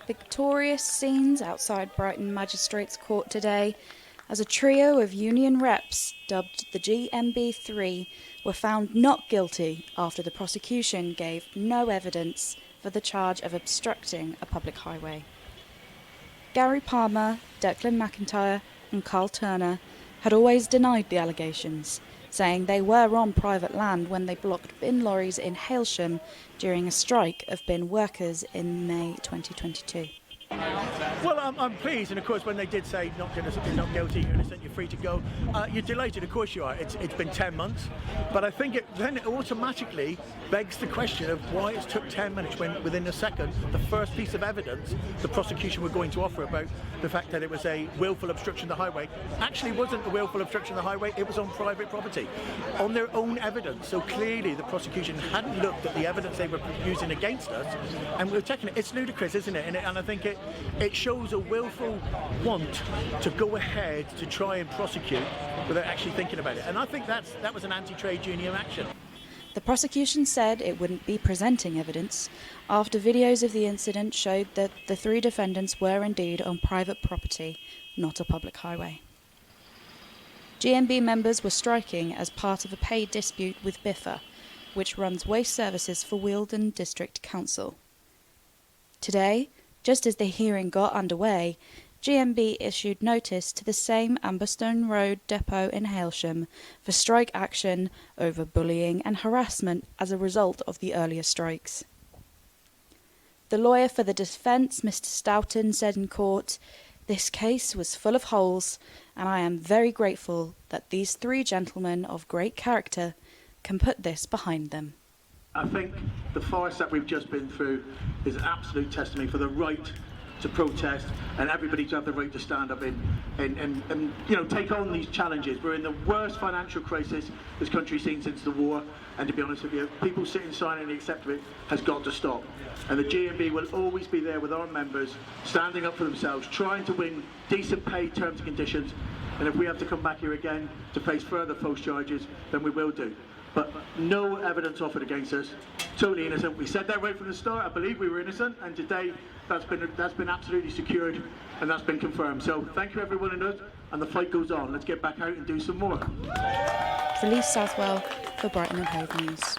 victorious scenes outside Brighton Magistrates Court today as a trio of union reps, dubbed the GMB Three, were found not guilty after the prosecution gave no evidence for the charge of obstructing a public highway. Gary Palmer, Declan McIntyre and Carl Turner had always denied the allegations, saying they were on private land when they blocked bin lorries in Hailsham during a strike of bin workers in May 2022. Well, I'm pleased, and of course when they did say not guilty, you're innocent, you're free to go, you're delighted, of course you are. It's been 10 months, but I think then it automatically begs the question of why it took 10 minutes when within a second the first piece of evidence the prosecution were going to offer about the fact that it was a willful obstruction of the highway actually wasn't a willful obstruction of the highway, it was on private property, on their own evidence. So clearly the prosecution hadn't looked at the evidence they were using against us, and we're taking it. It's ludicrous, isn't it? And I think it shows a willful want to go ahead to try and prosecute without actually thinking about it. And I think that was an anti-trade union action. The prosecution said it wouldn't be presenting evidence after videos of the incident showed that the three defendants were indeed on private property, not a public highway. GMB members were striking as part of a pay dispute with Biffa, which runs waste services for Wealdon District Council. Today, just as the hearing got underway, GMB issued notice to the same Amberstone Road depot in Hailsham for strike action over bullying and harassment as a result of the earlier strikes. The lawyer for the defence, Mr. Stoughton, said in court, "This case was full of holes, and I am very grateful that these three gentlemen of great character can put this behind them." I think the farce that we've just been through is an absolute testimony for the right to protest and everybody to have the right to stand up and take on these challenges. We're in the worst financial crisis this country's seen since the war, and to be honest with you, people sitting silently accepting it has got to stop. And the GMB will always be there with our members, standing up for themselves, trying to win decent pay terms and conditions, and if we have to come back here again to face further false charges, then we will do. But no evidence offered against us. Totally innocent. We said that right from the start. I believe we were innocent, and today that's been absolutely secured and that's been confirmed. So thank you everyone in us, and the fight goes on. Let's get back out and do some more. Felice Southwell for Brighton and Hove News.